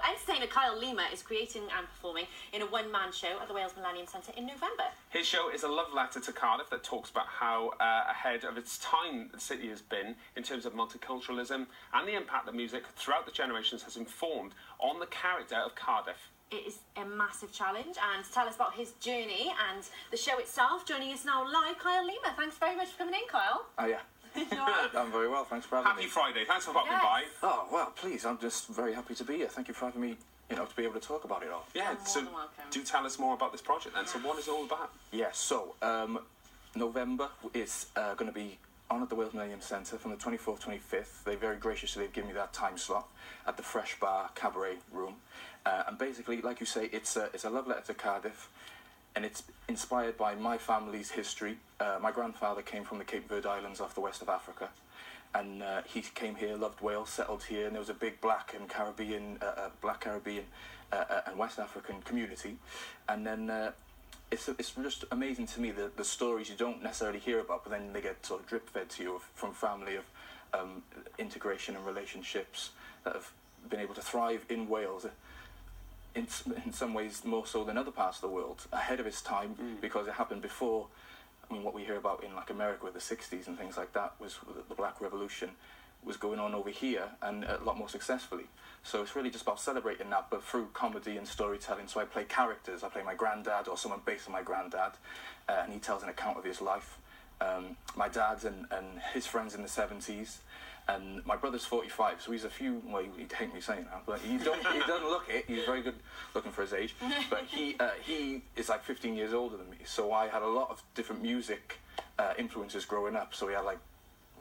entertainer Kyle Lima is creating and performing in a one-man show at the Wales Millennium Centre in November. His show is a love letter to Cardiff that talks about how ahead of its time the city has been in terms of multiculturalism and the impact that music throughout the generations has informed on the character of Cardiff. It is a massive challenge, and to tell us about his journey and the show itself, joining us now live, Kyle Lima. Thanks very much for coming in, Kyle. Oh, yeah. You all right? I'm very well, thanks for having me. Happy Friday, thanks for popping Yes. by. Oh, well, please, I'm just very happy to be here. Thank you for having me, to be able to talk about it all. Yeah, You're so more than welcome. do tell us more about this project then. So what is it all about? Yeah, so November is going to be on at the Wales Millennium Centre from the 24th, 25th. They very graciously have given me that time slot at the Fresh Bar Cabaret Room. And basically, like you say, it's a love letter to Cardiff, and it's inspired by my family's history. My grandfather came from the Cape Verde Islands off the west of Africa, and he came here, loved Wales, settled here, and there was a big Black Caribbean and West African community. And then it's just amazing to me the stories you don't necessarily hear about, but then they get sort of drip fed to you from family of integration and relationships that have been able to thrive in Wales. In some ways more so than other parts of the world, ahead of its time, because it happened before. I mean, what we hear about in like America with the 60s and things like that was the Black Revolution was going on over here, and a lot more successfully. So it's really just about celebrating that, but through comedy and storytelling. So I play characters. I play my granddad or someone based on my granddad, and he tells an account of his life. My dad's and his friends in the 70s. And my brother's 45, so he's a few, well, he'd hate me saying that, but he doesn't look it. He's very good looking for his age. But he is like 15 years older than me, so I had a lot of different music influences growing up. So we had like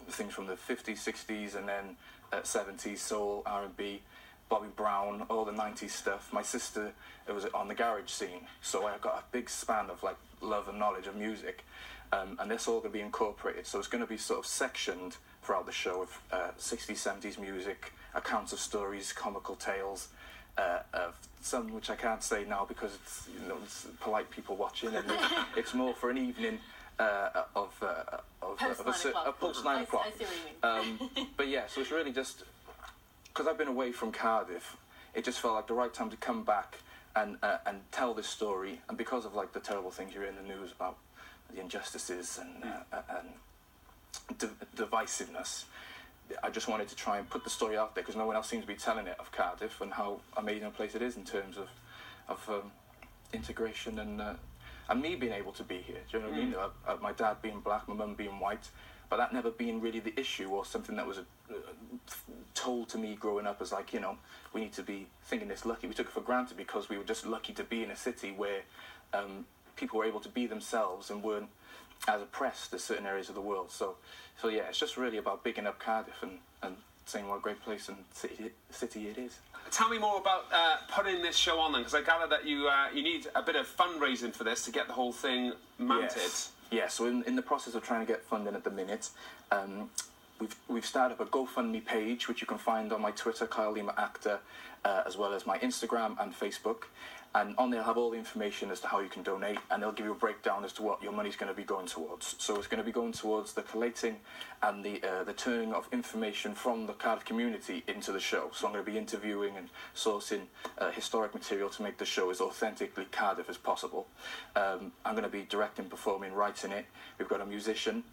things from the 50s, 60s, and then 70s, soul, R&B, Bobby Brown, all the 90s stuff. My sister, it was on the garage scene, so I got a big span of like love and knowledge of music. And that's all going to be incorporated, so it's going to be sort of sectioned throughout the show with 60s, 70s music, accounts of stories, comical tales, some which I can't say now because it's polite people watching, and it's more for an evening of post 9 o'clock. I see what you mean. But yeah, so it's really just because I've been away from Cardiff, it just felt like the right time to come back and tell this story, and because of like the terrible things you hear in the news about the injustices and divisiveness, I just wanted to try and put the story out there because no one else seems to be telling it of Cardiff and how amazing a place it is in terms of integration and me being able to be here. Do you know what I mean? My dad being Black, my mum being white, but that never being really the issue or something that was told to me growing up as like, we need to be thinking this lucky. We took it for granted because we were just lucky to be in a city where people were able to be themselves and weren't as oppressed as certain areas of the world. So yeah, it's just really about bigging up Cardiff and saying what a great place and city it is. Tell me more about putting this show on then, because I gather that you need a bit of fundraising for this to get the whole thing mounted. Yes. Yeah, so in the process of trying to get funding at the minute, we've started up a GoFundMe page, which you can find on my Twitter, Kyle Lima Actor, as well as my Instagram and Facebook. And on there, I'll have all the information as to how you can donate, and they'll give you a breakdown as to what your money's going to be going towards. So it's going to be going towards the collating and the turning of information from the Cardiff community into the show. So I'm going to be interviewing and sourcing historic material to make the show as authentically Cardiff as possible. I'm going to be directing, performing, writing it. We've got a musician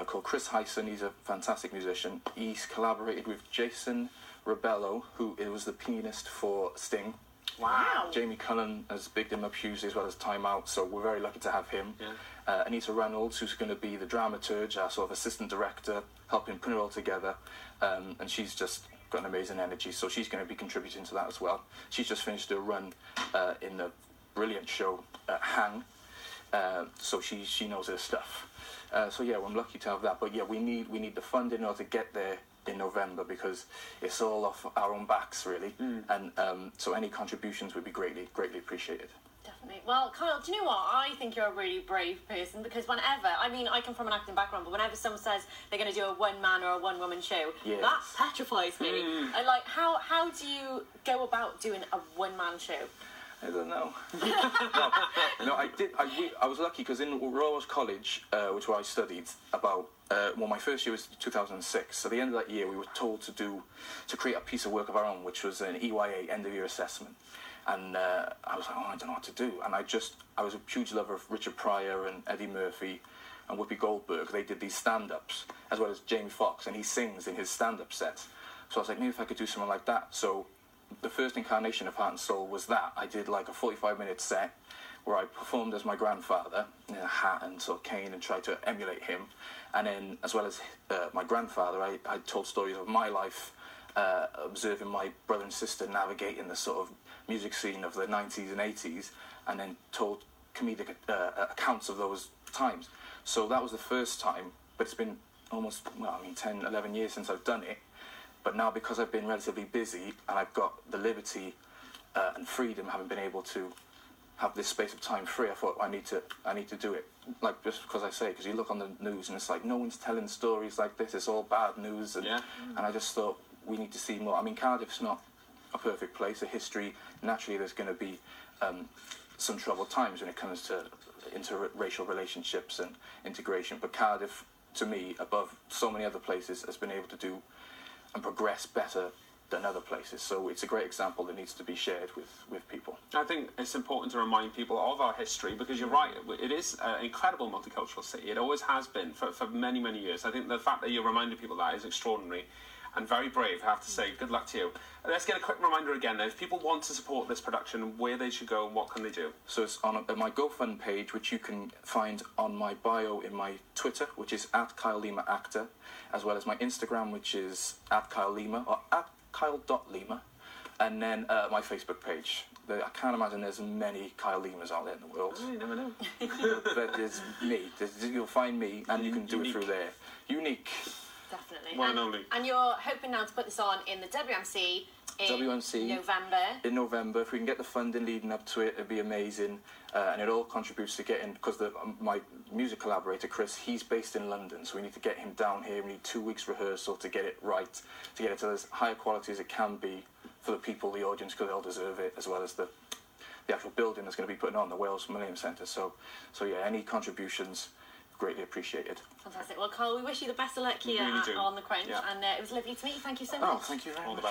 called Chris Hyson. He's a fantastic musician. He's collaborated with Jason Rebello, who was the pianist for Sting. Wow. Jamie Cullen has bigged him up hugely as well as Time Out, so we're very lucky to have him. Yeah. Anita Reynolds, who's going to be the dramaturge, our sort of assistant director, helping put it all together, and she's just got an amazing energy, so she's going to be contributing to that as well. She's just finished her run in the brilliant show Hang, so she knows her stuff. So yeah, I'm lucky to have that, but yeah, we need the funding in order to get there in November because it's all off our own backs really, and so any contributions would be greatly appreciated. Definitely. Well, Kyle, do you know what? I think you're a really brave person because whenever, I come from an acting background, but whenever someone says they're going to do a one-man or a one-woman show, that petrifies me. And like, how do you go about doing a one-man show? I don't know. I was lucky because in Royal College, which where I studied, about well, my first year was 2006. So at the end of that year, we were told to create a piece of work of our own, which was an EYA end of year assessment. And I was like, oh, I don't know what to do. And I was a huge lover of Richard Pryor and Eddie Murphy and Whoopi Goldberg. They did these stand-ups, as well as Jamie Foxx, and he sings in his stand-up sets. So I was like, maybe if I could do something like that. So the first incarnation of Heart and Soul was that. I did like a 45-minute set where I performed as my grandfather in a hat and sort of cane and tried to emulate him. And then, as well as my grandfather, I told stories of my life, observing my brother and sister navigating the sort of music scene of the 90s and 80s, and then told comedic accounts of those times. So that was the first time, but it's been almost, 10, 11 years since I've done it. But now, because I've been relatively busy and I've got the liberty and freedom, having been able to have this space of time free, I thought I need to do it. Like, just because I say, because you look on the news and it's like no one's telling stories like this. It's all bad news, and I just thought we need to see more. I mean, Cardiff's not a perfect place. A history, naturally, there's going to be some troubled times when it comes to interracial relationships and integration. But Cardiff, to me, above so many other places, has been able to do and progress better than other places. So it's a great example that needs to be shared with people. I think it's important to remind people of our history, because you're right, it is an incredible multicultural city. It always has been for many, many years. I think the fact that you're reminding people of that is extraordinary and very brave, I have to say. Good luck to you. Let's get a quick reminder again, then. If people want to support this production, where they should go and what can they do? So it's on my GoFund page, which you can find on my bio in my Twitter, which is @KyleLimaActor, as well as my Instagram, which is @KyleLima, or @Kyle.Lima, and then my Facebook page. I can't imagine there's many Kyle Limas out there in the world. Oh, you never know. But there's me. You'll find me, and you can do it through there. Unique. Definitely. One and only. And you're hoping now to put this on in the WMC in November. In November, if we can get the funding leading up to it, it'd be amazing. And it all contributes to getting, because my music collaborator Chris, he's based in London, so we need to get him down here. We need 2 weeks rehearsal to get it right, to get it to as high quality as it can be for the people, the audience, because they'll deserve it, as well as the actual building that's going to be putting on the Wales Millennium Centre. So yeah, any contributions, greatly appreciated. Fantastic. Well, Carl, we wish you the best of luck here on The Crunch, and it was lovely to meet you. Thank you so much. Oh, thank you very much. All the best.